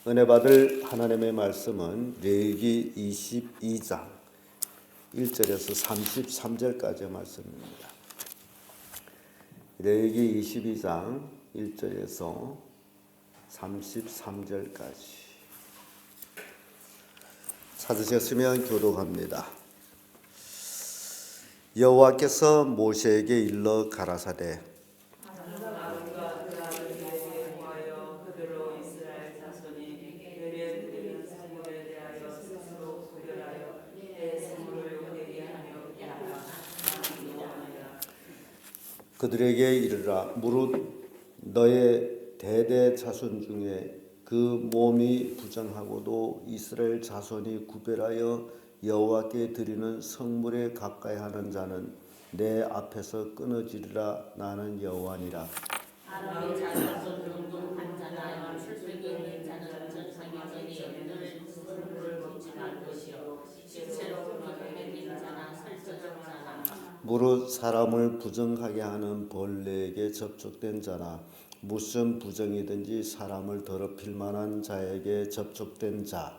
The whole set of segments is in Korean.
은혜 받을 하나님의 말씀은 레위기 22장 1절에서 33절까지의 말씀입니다. 레위기 22장 1절에서 33절까지 찾으셨으면 교독합니다. 여호와께서 모세에게 일러 가라사대 그들에게 이르라. 무릇 너의 대대 자손 중에 그 몸이 부정하고도 이스라엘 자손이 구별하여 여호와께 드리는 성물에 가까이 하는 자는 내 앞에서 끊어지리라. 나는 여호와니라. 아론의 자손 중 한 자나 출석이 있는 자는 전상의 전에 늘 성물을 먹지 말 것이요 실제로 먹인 자나 설정한 자나 무릇 사람을 부정하게 하는 벌레에게 접촉된 자나 무슨 부정이든지 사람을 더럽힐 만한 자에게 접촉된 자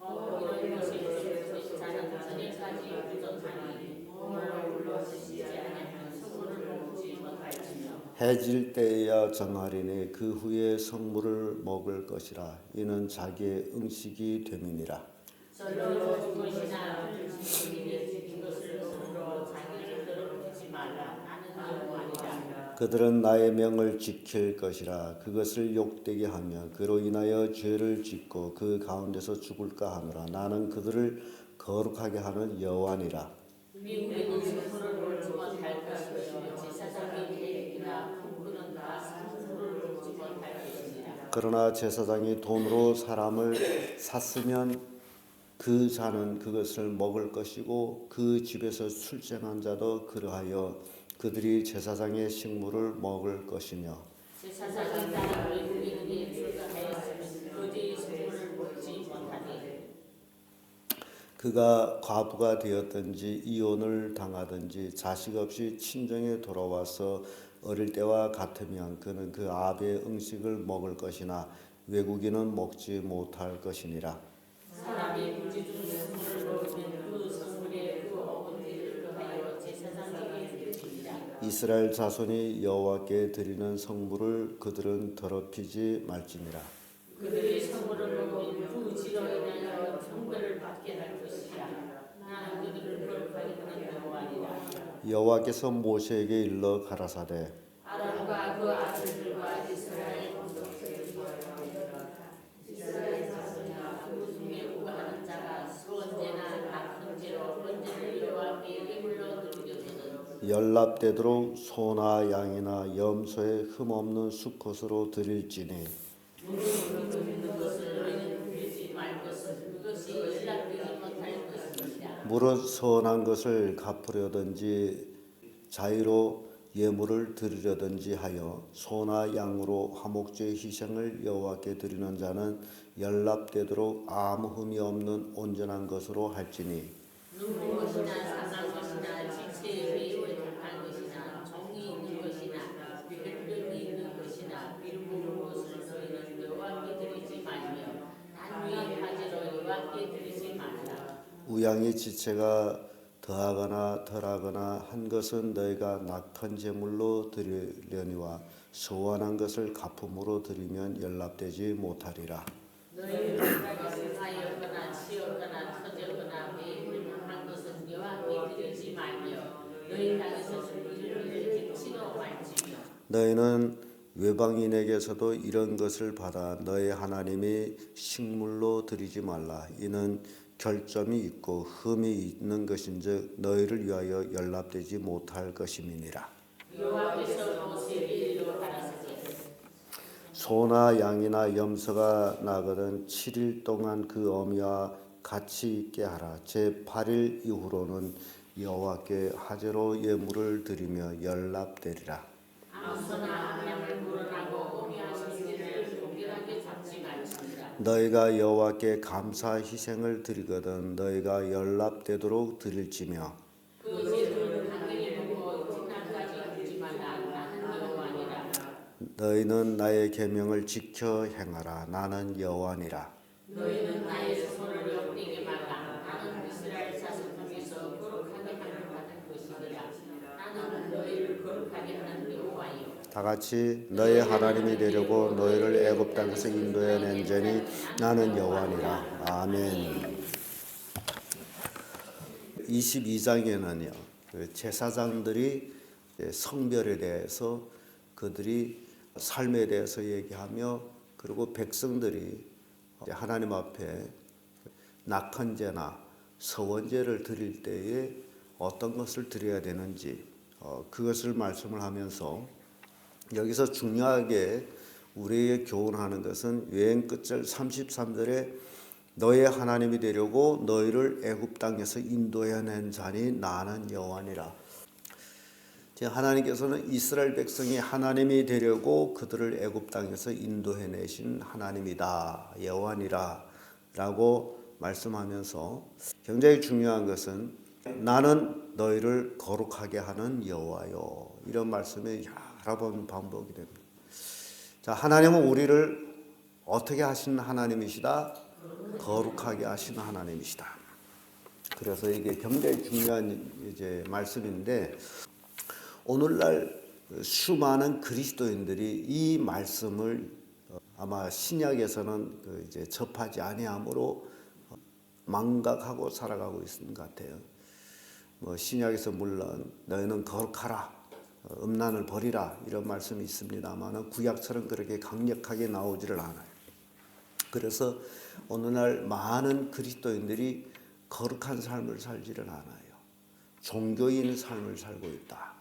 이런 것이 접촉된 자는 전에까지 부정하니 몸을 물러쓰지 아니하면 성물을 먹지 못할지며 해질 때에야 정하리니 그 후에 성물을 먹을 것이라. 이는 자기의 응식이 됨이니라. 절로 죽으시나 불신이 죽인 것을 스스로 자기를 더럽히지 말라. 나는 여호와니라. 그들은 나의 명을 지킬 것이라. 그것을 욕되게 하며 그로 인하여 죄를 짓고 그 가운데서 죽을까 하노라. 나는 그들을 거룩하게 하는 여호와니라. 미국에는 성물을 먹지 못할 것이며 제사장의 계획이나 풍부는 다 성물을 먹지 못할 것이니라. 그러나 제사장이 돈으로 사람을 샀으면 그 자는 그것을 먹을 것이고 그 집에서 출생한 자도 그러하여 그들이 제사장의 식물을 먹을 것이며 제사장이 나라 외국인이 출가하였으면 그들이 성물을 먹지 못하니 그가 과부가 되었든지 이혼을 당하든지 자식 없이 친정에 돌아와서 어릴 때와 같으면 그는 그 아비의 음식을 먹을 것이나 외국인은 먹지 못할 것이니라. 사람이 부지 중 성물을 먹으면 그 성물에 그 어머니를 하여 제사장에게 드리리라. 이스라엘 자손이 여호와께 드리는 성물을 그들은 더럽히지 말지니라. 그들이 성물을 먹으면 그 지로 인하여 형벌을 받게 할 것이라. 나는 그들을 거룩하게 하는 여호와니라. 여호와께서 모세에게 일러 가라사대 아론과 그 아들들과 이스라엘 공동체를 구하라. 이스라엘 자손이나 그 중에 구하는 자가 수언제나 같은 제로 번제를 여호와께 예물로 드리려거든 연납되도록 소나 양이나 염소의 흠없는 수컷으로 드릴지니 무릇 있는 것을 너희는 드리지 말 것은 그것이 연락되지 못할 것이니라. 무릇 선한 것을 갚으려든지 자의로 예물을 드리려든지 하여 소나 양으로 화목제 희생을 여호와께 드리는 자는 연납되도록 아무 흠이 없는 온전한 것으로 할지니 눈먼 것이나 상한 것이나 지체에 의존할 것이나 종이 있는 것이나 별명이 있는 것이나 비름 부은 것을 너희는 여호와께 드리지 말며 단 위에 화제로 여호와께 드리지 말라. 우양의 지체가 더하거나 덜하거나 한 것은 너희가 낙헌 제물로 드리려니와 소원한 것을 가품으로 드리면 연납되지 못하리라. 너희는 것을 하였거나 치었거나 터졌거나 매일한 것은 여호와께 드리지 말며 너희 땅에서 이를 김치로 말지며 너희는 외방인에게서도 이런 것을 받아 너희 하나님이 식물로 드리지 말라. 이는 결점이 있고 흠이 있는 것인즉 너희를 위하여 연납되지 못할 것임이니라. 여호와께서 모세에게 이르러 가라사대 소나 양이나 염소가 나거든 7일 동안 그 어미와 같이 있게 하라. 제8일 이후로는 여호와께 화제로 예물을 드리며 연납되리라. 아무서나 암양을 물어나고 어미하신 이를 동일하게 잡지 말지니라. 너희가 여호와께 감사 희생을 드리거든 너희가 연납되도록 드릴지며 그 제물은 한 개를 먹고 뒷날까지 먹지 말라. 나는 여호와니라. 너희는 나의 계명을 지켜 행하라. 나는 여호와니라. 너희는 나의 손을 엎드리게 말라. 나는 이스라엘 자손 중에서 거룩하게 하는 받은 것이니라. 나는 너희를 거룩하게 하는 여호와여. 다 같이 너의 하나님이 되려고 너희를 애굽 땅에서 인도해낸 자니 나는 여호와니라. 아멘. 22장에는요 제사장들이 성별에 대해서 그들이 삶에 대해서 얘기하며 그리고 백성들이 하나님 앞에 낙헌제나 서원제를 드릴 때에 어떤 것을 드려야 되는지 그것을 말씀을 하면서 여기서 중요하게 우리에게 교훈하는 것은 여행 끝절 33절에 너의 하나님이 되려고 너희를 애굽 땅에서 인도해낸 자니 나는 여호와니라. 하나님께서는 이스라엘 백성이 하나님이 되려고 그들을 애굽 땅에서 인도해내신 하나님이다. 여호와니라 라고 말씀하면서 굉장히 중요한 것은 나는 너희를 거룩하게 하는 여호와요. 이런 말씀이 여러 번 반복이 됩니다. 자, 하나님은 우리를 어떻게 하시는 하나님이시다? 거룩하게 하시는 하나님이시다. 그래서 이게 굉장히 중요한 이제 말씀인데 오늘날 수많은 그리스도인들이 이 말씀을 아마 신약에서는 이제 접하지 아니하므로 망각하고 살아가고 있는 것 같아요. 뭐 신약에서 물론 너희는 거룩하라, 음란을 버리라 이런 말씀이 있습니다만 구약처럼 그렇게 강력하게 나오지를 않아요. 그래서 오늘날 많은 그리스도인들이 거룩한 삶을 살지를 않아요. 종교인 삶을 살고 있다.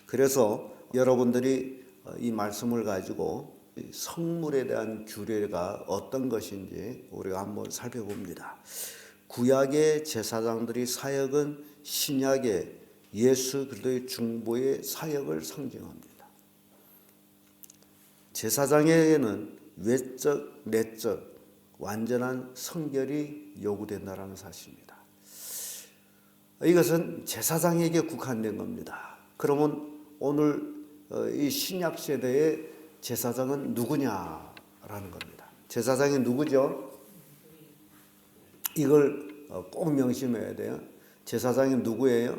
그래서 여러분들이 이 말씀을 가지고 성물에 대한 규례가 어떤 것인지 우리가 한번 살펴봅니다. 구약의 제사장들의 사역은 신약의 예수 그리스도의 중보의 사역을 상징합니다. 제사장에게는 외적, 내적 완전한 성결이 요구된다는 사실입니다. 이것은 제사장에게 국한된 겁니다. 그러면 오늘 이 신약 세대의 제사장은 누구냐라는 겁니다. 제사장이 누구죠? 이걸 꼭 명심해야 돼요. 제사장이 누구예요?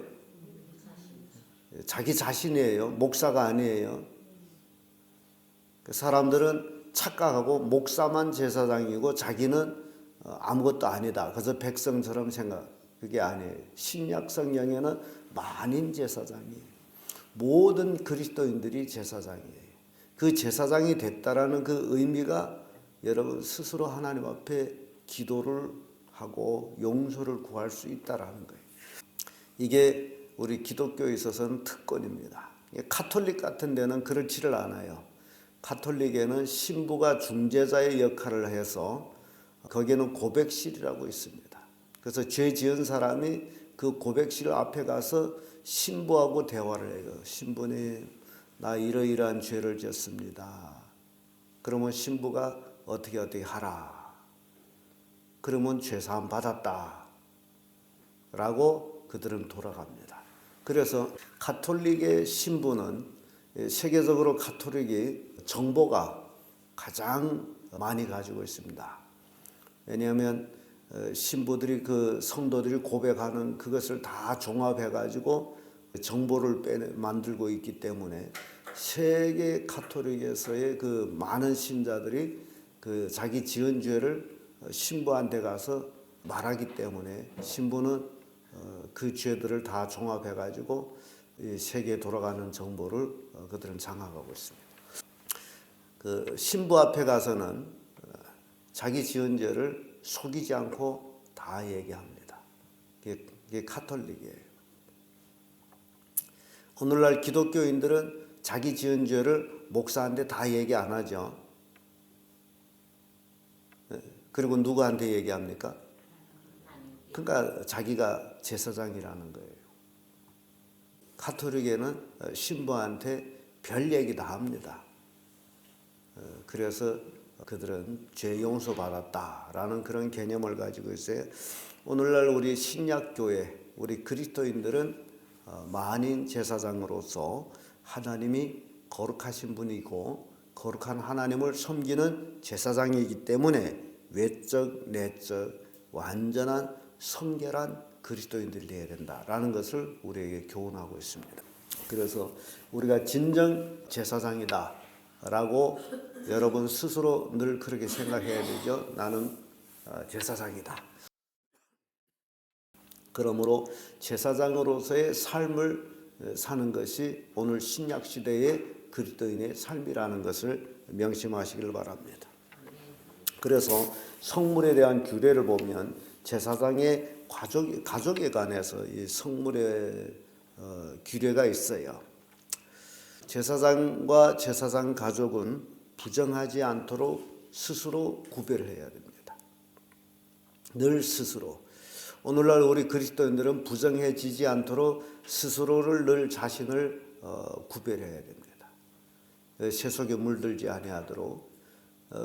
자기 자신이에요. 목사가 아니에요. 사람들은 착각하고 목사만 제사장이고 자기는 아무것도 아니다. 그래서 백성처럼 생각. 그게 아니에요. 신약 성경에는 만인 제사장이에요. 모든 그리스도인들이 제사장이에요. 그 제사장이 됐다라는 그 의미가 여러분 스스로 하나님 앞에 기도를 하고 용서를 구할 수 있다라는 거예요. 이게 우리 기독교에 있어서는 특권입니다. 카톨릭 같은 데는 그렇지를 않아요. 카톨릭에는 신부가 중재자의 역할을 해서 거기에는 고백실이라고 있습니다. 그래서 죄 지은 사람이 그 고백실 앞에 가서 신부하고 대화를 해요. 신부님, 나 이러이러한 죄를 지었습니다. 그러면 신부가 어떻게 하라. 그러면 죄사함 받았다. 라고 그들은 돌아갑니다. 그래서 카톨릭의 신부는 세계적으로 카톨릭이 정보가 가장 많이 가지고 있습니다. 왜냐하면 신부들이 그 성도들이 고백하는 그것을 다 종합해 가지고 정보를 만들고 있기 때문에 세계 카톨릭에서의 그 많은 신자들이 그 자기 지은 죄를 신부한테 가서 말하기 때문에 신부는 그 죄들을 다 종합해 가지고 세계에 돌아가는 정보를 그들은 장악하고 있습니다. 그 신부 앞에 가서는 자기 지은 죄를 속이지 않고 다 얘기합니다. 그게 카톨릭이에요. 오늘날 기독교인들은 자기 지은 죄를 목사한테 다 얘기 안 하죠. 그리고 누구한테 얘기합니까? 그러니까 자기가 제사장이라는 거예요. 카톨릭에는 신부한테 별 얘기 다 합니다. 그래서 그들은 죄 용서 받았다라는 그런 개념을 가지고 있어요. 오늘날 우리 신약교회, 우리 그리스도인들은 만인 제사장으로서 하나님이 거룩하신 분이고 거룩한 하나님을 섬기는 제사장이기 때문에 외적 내적 완전한 성결한 그리스도인들이 되어야 된다라는 것을 우리에게 교훈하고 있습니다. 그래서 우리가 진정 제사장이다라고 여러분 스스로 늘 그렇게 생각해야 되죠. 나는 제사장이다. 그러므로 제사장으로서의 삶을 사는 것이 오늘 신약 시대의 그리스도인의 삶이라는 것을 명심하시길 바랍니다. 그래서 성물에 대한 규례를 보면 제사장의 가족에 관해서 이 성물의 규례가 있어요. 제사장과 제사장 가족은 부정하지 않도록 스스로 구별해야 됩니다. 늘 스스로. 오늘날 우리 그리스도인들은 부정해지지 않도록 스스로를 늘 자신을 구별해야 됩니다. 세속에 물들지 아니하도록.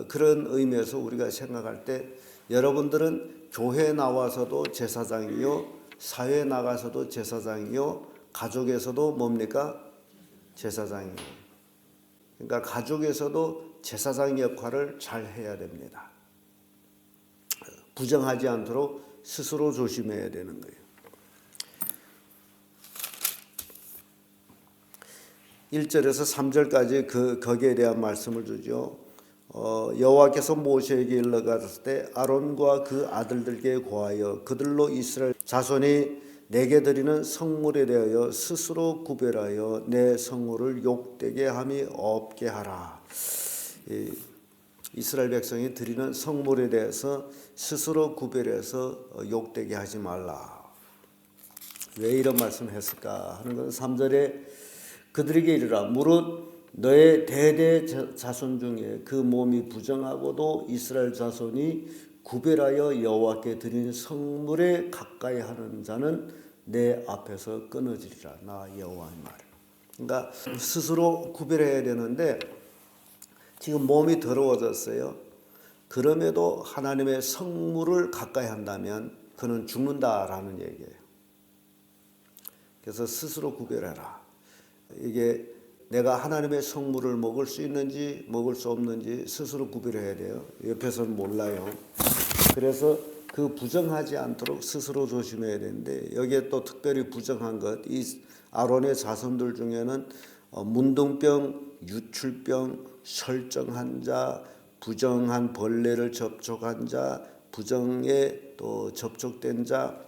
그런 의미에서 우리가 생각할 때 여러분들은 교회에 나와서도 제사장이요, 사회에 나가서도 제사장이요, 가족에서도 뭡니까? 제사장이요. 그러니까 가족에서도 제사장 역할을 잘 해야 됩니다. 부정하지 않도록 스스로 조심해야 되는 거예요. 1절에서 3절까지 거기에 대한 말씀을 주죠. 여호와께서 모세에게 일러가셨을 때 아론과 그 아들들께 고하여 그들로 이스라엘 자손이 내게 드리는 성물에 대하여 스스로 구별하여 내 성물을 욕되게 함이 없게 하라. 이스라엘 백성이 드리는 성물에 대해서 스스로 구별해서 욕되게 하지 말라. 왜 이런 말씀을 했을까 하는 것은 3절에 그들에게 이르라. 무릇 너의 대대 자손 중에 그 몸이 부정하고도 이스라엘 자손이 구별하여 여호와께 드린 성물에 가까이 하는 자는 내 앞에서 끊어지리라. 나 여호와의 말. 그러니까 스스로 구별해야 되는데 지금 몸이 더러워졌어요. 그럼에도 하나님의 성물을 가까이 한다면 그는 죽는다라는 얘기예요. 그래서 스스로 구별해라. 이게 내가 하나님의 성물을 먹을 수 있는지 먹을 수 없는지 스스로 구별해야 돼요. 옆에서는 몰라요. 그래서 그 부정하지 않도록 스스로 조심해야 되는데 여기에 또 특별히 부정한 것, 이 아론의 자손들 중에는 문둥병, 유출병, 설정한 자, 부정한 벌레를 접촉한 자, 부정에 또 접촉된 자,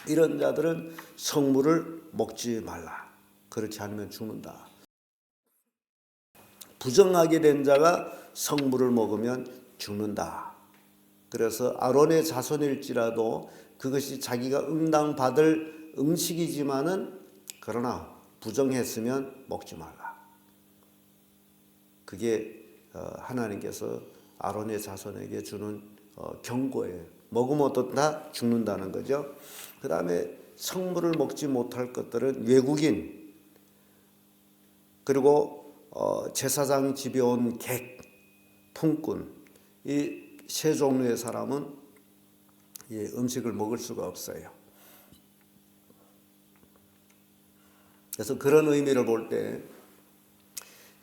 이런 자들은 성물을 먹지 말라. 그렇지 않으면 죽는다. 부정하게 된 자가 성물을 먹으면 죽는다. 그래서 아론의 자손일지라도 그것이 자기가 응당받을 음식이지만은 그러나 부정했으면 먹지 말라. 그게 하나님께서 아론의 자손에게 주는 경고예요. 먹으면 어떻다? 죽는다는 거죠. 그 다음에 성물을 먹지 못할 것들은 외국인, 그리고 제사장 집에 온 객, 품꾼, 이 세 종류의 사람은 음식을 먹을 수가 없어요. 그래서 그런 의미를 볼 때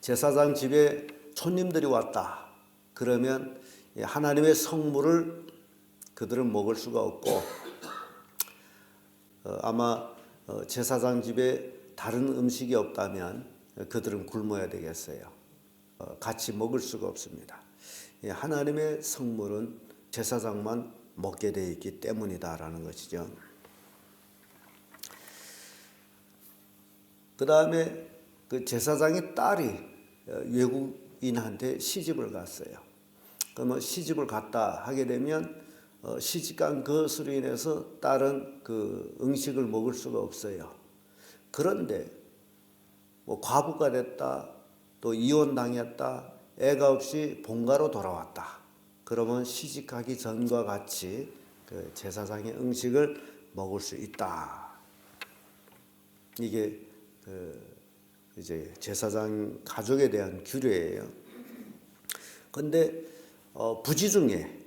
제사장 집에 손님들이 왔다. 그러면 하나님의 성물을 그들은 먹을 수가 없고 아마 제사장 집에 다른 음식이 없다면 그들은 굶어야 되겠어요. 같이 먹을 수가 없습니다. 하나님의 성물은 제사장만 먹게 되어 있기 때문이다라는 것이죠. 그 다음에 그 제사장의 딸이 외국인한테 시집을 갔어요. 그러면 시집을 갔다 하게 되면 시집간 그것으로 인해서 딸은 그 음식을 먹을 수가 없어요. 그런데 뭐 과부가 됐다, 또 이혼당했다, 애가 없이 본가로 돌아왔다. 그러면 시집가기 전과 같이 그 제사장의 음식을 먹을 수 있다. 이게 이제 제사장 가족에 대한 규례예요. 그런데 부지 중에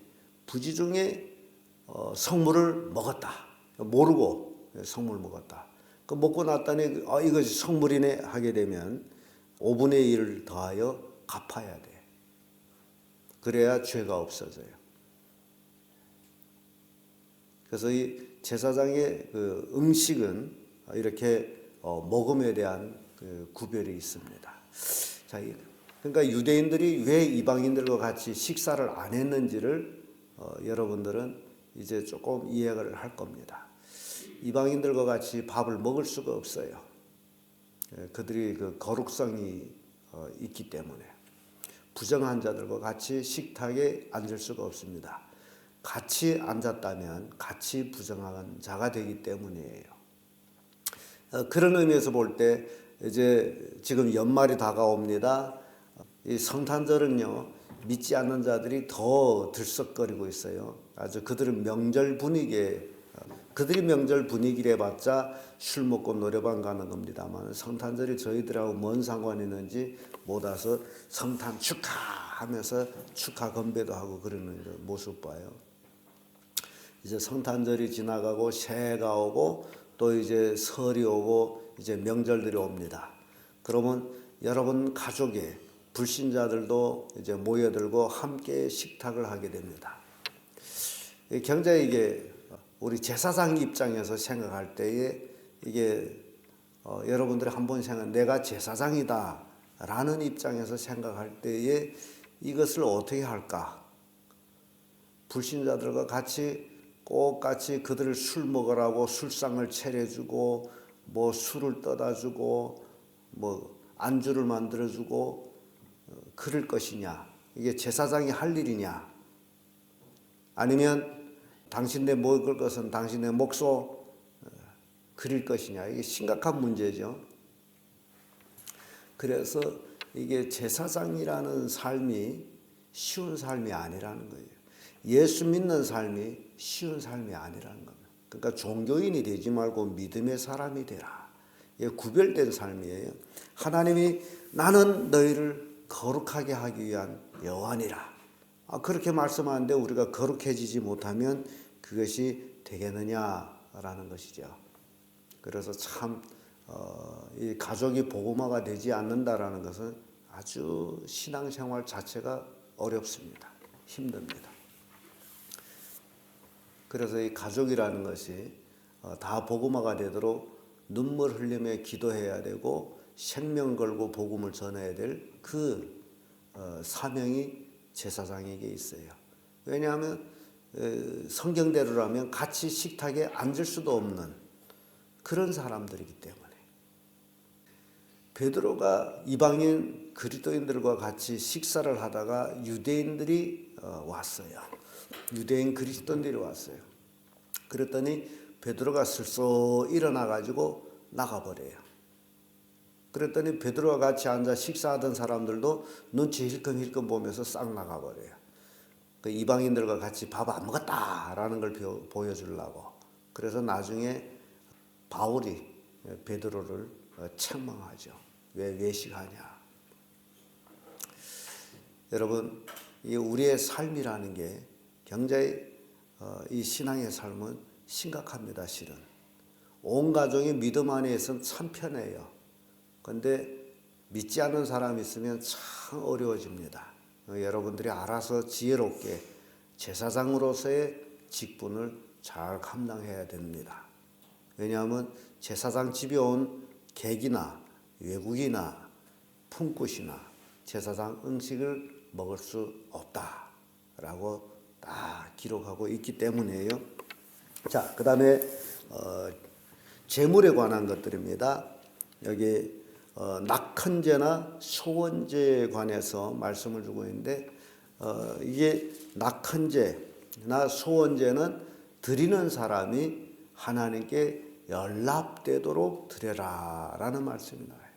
성물을 먹었다. 모르고 성물을 먹었다. 먹고 났더니 이것이 성물이네 하게 되면 5분의 1을 더하여 갚아야 돼. 그래야 죄가 없어져요. 그래서 이 제사장의 그 음식은 이렇게 먹음에 대한 그 구별이 있습니다. 자, 그러니까 유대인들이 왜 이방인들과 같이 식사를 안 했는지를 여러분들은 이제 조금 이해를 할 겁니다. 이방인들과 같이 밥을 먹을 수가 없어요. 그들이 그 거룩성이 있기 때문에 부정한 자들과 같이 식탁에 앉을 수가 없습니다. 같이 앉았다면 같이 부정한 자가 되기 때문이에요. 그런 의미에서 볼 때 이제 지금 연말이 다가옵니다. 이 성탄절은요, 믿지 않는 자들이 더 들썩거리고 있어요. 아주 그들이 명절 분위기래 봤자 술 먹고 노래방 가는 겁니다만, 성탄절이 저희들하고 뭔 상관이 있는지 못 와서 성탄 축하하면서 축하 건배도 하고 그러는 모습 봐요. 이제 성탄절이 지나가고 새해가 오고 또 이제 설이 오고 이제 명절들이 옵니다. 그러면 여러분 가족에 불신자들도 이제 모여들고 함께 식탁을 하게 됩니다. 굉장히 이게 우리 제사장 입장에서 생각할 때에 이게 여러분들이 한번 내가 제사장이다 라는 입장에서 생각할 때에 이것을 어떻게 할까? 불신자들과 같이 그들을 술 먹으라고 술상을 차려주고 뭐 술을 떠다주고 뭐 안주를 만들어주고 그럴 것이냐? 이게 제사장이 할 일이냐? 아니면 당신네 먹을 것은 당신네 몫으로 그릴 것이냐? 이게 심각한 문제죠. 그래서 이게 제사장이라는 삶이 쉬운 삶이 아니라는 거예요. 예수 믿는 삶이 쉬운 삶이 아니라는 겁니다. 그러니까 종교인이 되지 말고 믿음의 사람이 되라. 이게 구별된 삶이에요. 하나님이 나는 너희를 거룩하게 하기 위한 여호와니라. 그렇게 말씀하는데 우리가 거룩해지지 못하면 그것이 되겠느냐라는 것이죠. 그래서 참 이 가족이 복음화가 되지 않는다라는 것은 아주 신앙생활 자체가 어렵습니다. 힘듭니다. 그래서 이 가족이라는 것이 다 복음화가 되도록 눈물 흘리며 기도해야 되고 생명 걸고 복음을 전해야 될 그 사명이 제사장에게 있어요. 왜냐하면 성경대로라면 같이 식탁에 앉을 수도 없는 그런 사람들이기 때문에. 베드로가 이방인 그리스도인들과 같이 식사를 하다가 유대인들이 왔어요. 유대인 그리스도인들이 왔어요. 그랬더니 베드로가 슬쩍 일어나 가지고 나가버려요. 그랬더니 베드로와 같이 앉아 식사하던 사람들도 눈치 힐끔힐끔 보면서 싹 나가버려요. 그 이방인들과 같이 밥 안 먹었다라는 걸 보여주려고. 그래서 나중에 바울이 베드로를 책망하죠. 왜 외식하냐. 여러분, 이 우리의 삶이라는 게 굉장히 이 신앙의 삶은 심각합니다. 실은 온 가족이 믿음 안에 있으면 참 편해요. 그런데 믿지 않는 사람이 있으면 참 어려워집니다. 여러분들이 알아서 지혜롭게 제사장으로서의 직분을 잘 감당해야 됩니다. 왜냐하면 제사장 집에 온 객이나 외국이나 품꾼이나 제사장 음식을 먹을 수 없다라고 다 기록하고 있기 때문이에요. 자, 그 다음에 제물에 관한 것들입니다. 여기 낙헌제나 소원제에 관해서 말씀을 주고 있는데 이게 낙헌제나 소원제는 드리는 사람이 하나님께 연락되도록 드려라라는 말씀이 나와요.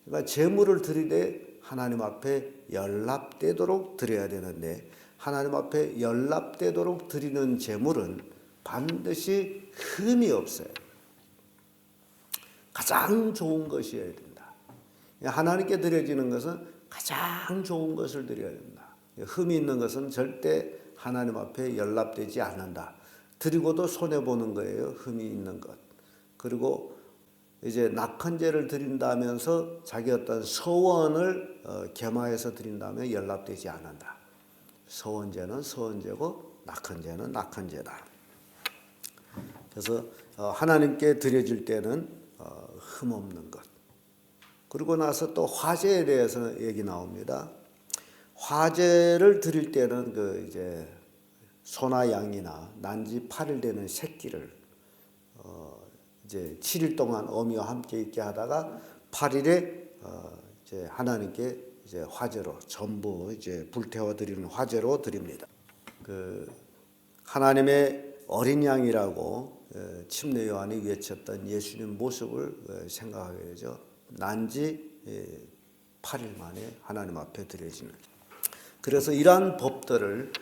그러니까 제물을 드리되 하나님 앞에 연락되도록 드려야 되는데 하나님 앞에 연락되도록 드리는 제물은 반드시 흠이 없어요. 가장 좋은 것이어야 된다. 하나님께 드려지는 것은 가장 좋은 것을 드려야 된다. 흠이 있는 것은 절대 하나님 앞에 연락되지 않는다. 드리고도 손해보는 거예요. 흠이 있는 것. 그리고 이제 낙헌제를 드린다면서 자기 어떤 서원을 겸하여서 드린다면 연락되지 않는다. 서원제는 서원제고 낙헌제는 낙헌제다. 그래서 하나님께 드려질 때는 흠없는 것. 그리고 나서 또 화제에 대해서 얘기 나옵니다. 화제를 드릴 때는 그 이제 소나 양이나 난지 8일 되는 새끼를 이제 7일 동안 어미와 함께 있게 하다가 8일에 이제 하나님께 이제 화제로 전부 이제 불태워 드리는 화제로 드립니다. 그 하나님의 어린 양이라고 침례 요한이 외쳤던 예수님 모습을 생각하게 되죠. 난지 8일 만에 하나님 앞에 드려지는. 그래서 이러한 법들을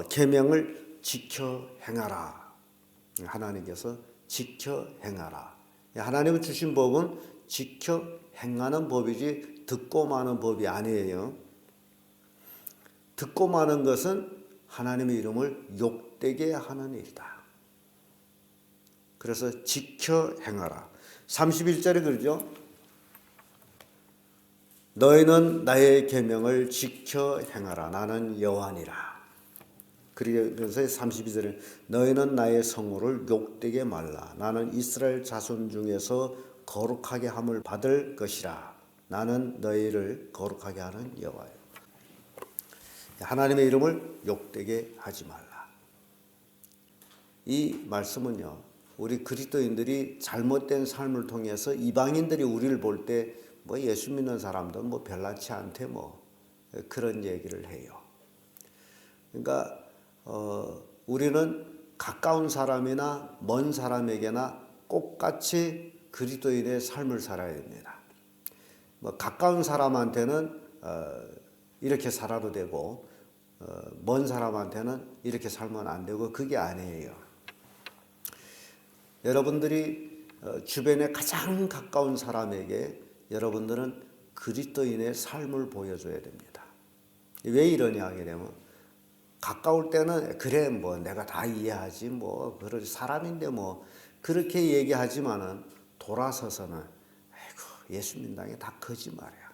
계명을 지켜 행하라. 하나님께서 지켜 행하라. 하나님이 주신 법은 지켜 행하는 법이지 듣고 마는 법이 아니에요. 듣고 마는 것은 하나님의 이름을 욕되게 하는 일이다. 그래서 지켜 행하라. 31절에 그러죠. 너희는 나의 계명을 지켜 행하라. 나는 여호와니라. 그래서 32절에 너희는 나의 성호를 욕되게 말라. 나는 이스라엘 자손 중에서 거룩하게 함을 받을 것이라. 나는 너희를 거룩하게 하는 여호와요. 하나님의 이름을 욕되게 하지 말라. 이 말씀은요, 우리 그리스도인들이 잘못된 삶을 통해서 이방인들이 우리를 볼 때 뭐 예수 믿는 사람도 뭐 별나치 않대 뭐 그런 얘기를 해요. 그러니까 우리는 가까운 사람이나 먼 사람에게나 똑같이 그리스도인의 삶을 살아야 됩니다. 뭐 가까운 사람한테는 이렇게 살아도 되고 먼 사람한테는 이렇게 살면 안 되고 그게 아니에요. 여러분들이 주변에 가장 가까운 사람에게 여러분들은 그리스도인의 삶을 보여줘야 됩니다. 왜 이러냐 하게 되면 가까울 때는 그래 뭐 내가 다 이해하지 뭐 그런 사람인데 뭐 그렇게 얘기하지만은 돌아서서는 아이고 예수 믿는 게 다 거짓말이야.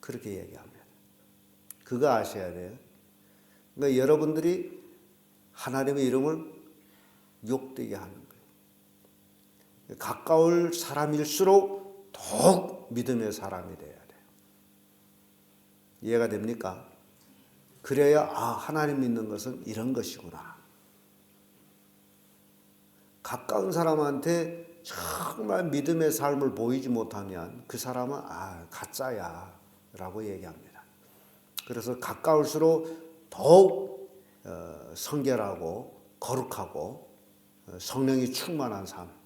그렇게 얘기합니다. 그거 아셔야 돼요. 그러니까 여러분들이 하나님의 이름을 욕되게 하는 거예요. 가까울 사람일수록 더욱 믿음의 사람이 돼야 돼요. 이해가 됩니까? 그래야 하나님 믿는 것은 이런 것이구나. 가까운 사람한테 정말 믿음의 삶을 보이지 못하면 그 사람은 가짜야 라고 얘기합니다. 그래서 가까울수록 더욱 성결하고 거룩하고 성령이 충만한 삶,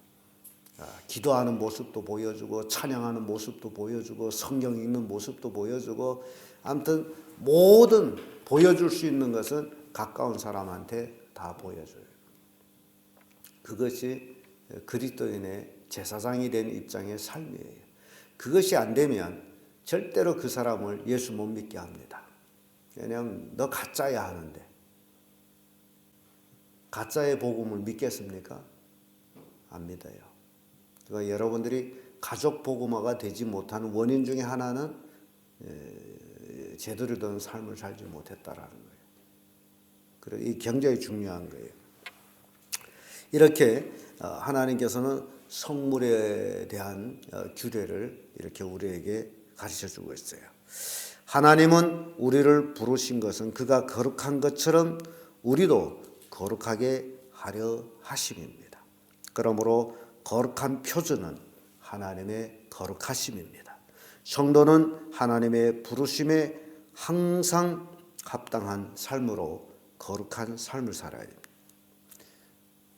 기도하는 모습도 보여주고 찬양하는 모습도 보여주고 성경 읽는 모습도 보여주고 아무튼 모든 보여줄 수 있는 것은 가까운 사람한테 다 보여줘요. 그것이 그리스도인의 제사장이 된 입장의 삶이에요. 그것이 안 되면 절대로 그 사람을 예수 못 믿게 합니다. 왜냐하면 너 가짜야 하는데 가짜의 복음을 믿겠습니까? 안 믿어요. 그러니까 여러분들이 가족 복음화가 되지 못하는 원인 중에 하나는 제대로 된 삶을 살지 못했다라는 거예요. 그리고 이 굉장히 중요한 거예요. 이렇게 하나님께서는 성물에 대한 규례를 이렇게 우리에게 가르쳐 주고 있어요. 하나님은 우리를 부르신 것은 그가 거룩한 것처럼 우리도 거룩하게 하려 하심입니다. 그러므로 거룩한 표준은 하나님의 거룩하심입니다. 성도는 하나님의 부르심에 항상 합당한 삶으로 거룩한 삶을 살아야 됩니다.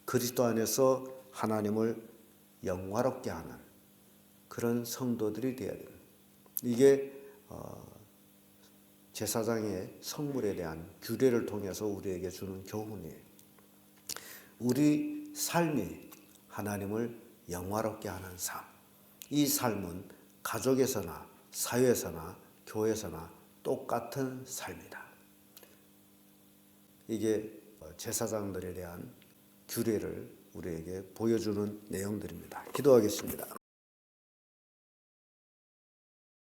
그리스도 안에서 하나님을 영화롭게 하는 그런 성도들이 되어야 됩니다. 이게 제사장의 성물에 대한 규례를 통해서 우리에게 주는 교훈이에요. 우리 삶이 하나님을 영화롭게 하는 삶. 이 삶은 가족에서나 사회에서나 교회에서나 똑같은 삶이다. 이게 제사장들에 대한 규례를 우리에게 보여주는 내용들입니다. 기도하겠습니다.